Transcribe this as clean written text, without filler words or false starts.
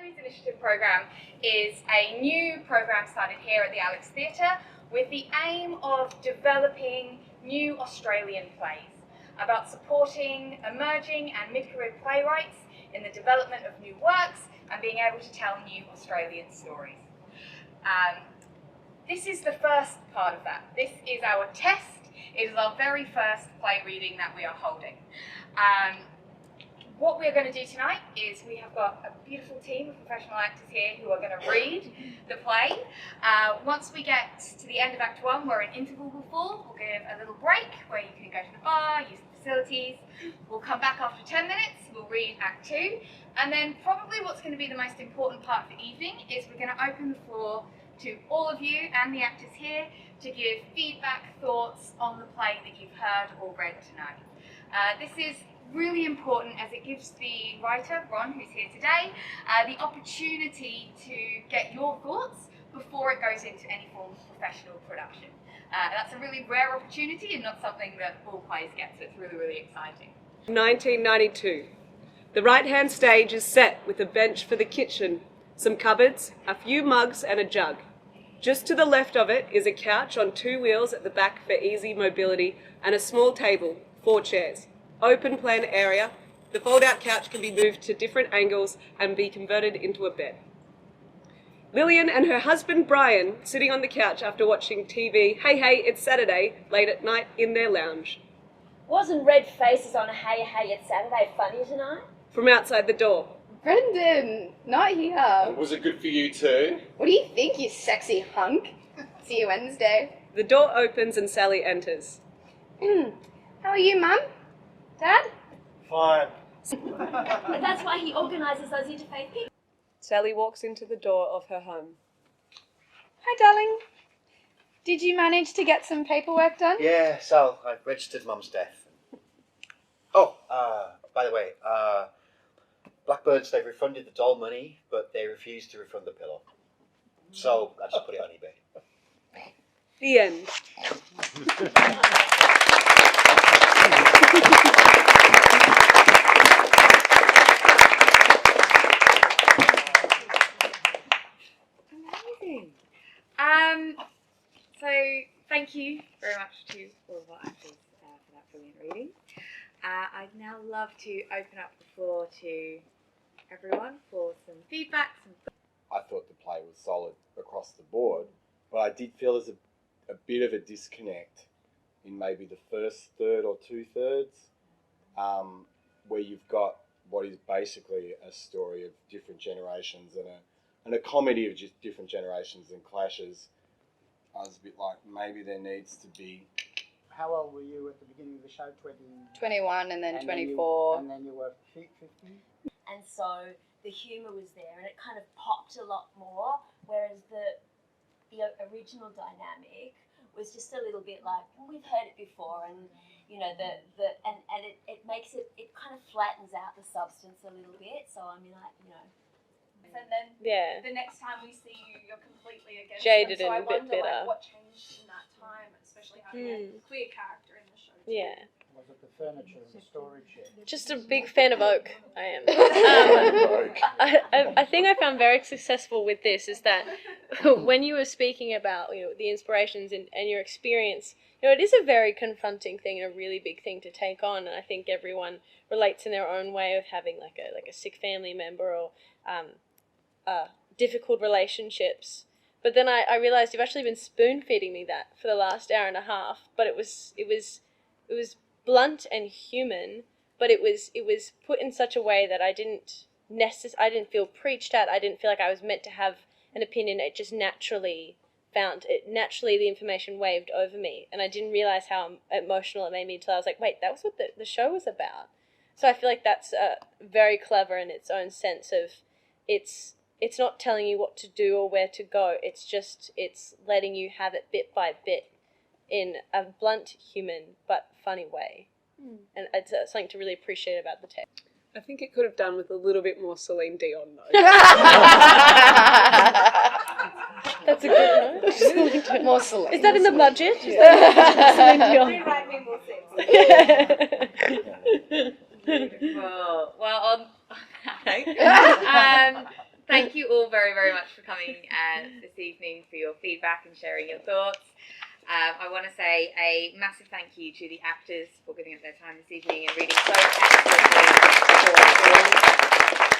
Series Initiative Programme is a new programme started here at the Alex Theatre with the aim of developing new Australian plays, about supporting emerging and mid-career playwrights in the development of new works and being able to tell new Australian stories. This is the first part of that. This is our test. It is our very first play reading that we are holding. What we're going to do tonight is we have got a beautiful team of professional actors here who are going to read the play. Once we get to the end of Act 1, where an interval will fall, we'll give a little break where you can go to the bar, use the facilities. We'll come back after 10 minutes, we'll read Act 2, and then probably what's going to be the most important part of the evening is we're going to open the floor to all of you and the actors here to give feedback, thoughts on the play that you've heard or read tonight. This is really important as it gives the writer, Ron, who's here today, the opportunity to get your thoughts before it goes into any form of professional production. That's a really rare opportunity and not something that all plays get, so it's really, really exciting. 1992. The right-hand stage is set with a bench for the kitchen, some cupboards, a few mugs and a jug. Just to the left of it is a couch on 2 wheels at the back for easy mobility and a small table, 4 chairs. Open plan area. The fold-out couch can be moved to different angles and be converted into a bed. Lillian and her husband Brian sitting on the couch after watching TV, Hey Hey It's Saturday, late at night in their lounge. Wasn't red faces on Hey Hey It's Saturday funny tonight? From outside the door. Brendan, not here. Was it good for you too? What do you think, you sexy hunk? See you Wednesday. The door opens and Sally enters. How are you, Mum? Dad? Fine. And that's why he organises those interfaith people. Sally walks into the door of her home. Hi, darling. Did you manage to get some paperwork done? Yeah, so I've registered Mum's death. Oh, by the way, Blackbirds, they've refunded the doll money, but they refused to refund the pillow. So I just put it on eBay. The end. Amazing. So thank you very much to all of our actors for that brilliant reading. I'd now love to open up the floor to everyone for some feedback. I thought the play was solid across the board, but I did feel there's a bit of a disconnect in maybe the first third or 2/3, where you've got what is basically a story of different generations and a comedy of just different generations and clashes. I was a bit like, maybe there needs to be... How old were you at the beginning of the show? 21 and then 24. And then you were 50? And so the humour was there and it kind of popped a lot more, whereas the original dynamic was just a little bit like, well, we've heard it before, and you know, it makes it kind of flattens out the substance a little bit. So I mean, like, you know. And then the next time we see you, you're completely against jaded them. So and a bit I wonder bitter. Like, what changed in that time, especially having a queer character in the show. Yeah. Was it the furniture and the storage shed? Just a big fan of oak, I am. I think I found very successful with this is that when you were speaking about, you know, the inspirations and your experience, you know, it is a very confronting thing and a really big thing to take on, and I think everyone relates in their own way of having like a sick family member or difficult relationships. But then I realised you've actually been spoon feeding me that for the last hour and a half, but it was blunt and human, but it was put in such a way that I didn't feel preached at. I didn't feel like I was meant to have an opinion. It just naturally the information waved over me, and I didn't realize how emotional it made me until I was like, wait, that was what the show was about. So I feel like that's very clever in its own sense of it's not telling you what to do or where to go. It's letting you have it bit by bit in a blunt, human, but funny way. And it's something to really appreciate about the text. I think it could have done with a little bit more Celine Dion though. That's a good note. More Celine. Is that in the budget? Is that Rewrite me, we'll see. Well, on that note, Thank you all very, very much for coming this evening, for your feedback and sharing your thoughts. I want to say a massive thank you to the actors for giving up their time this evening and reading so excellently for all.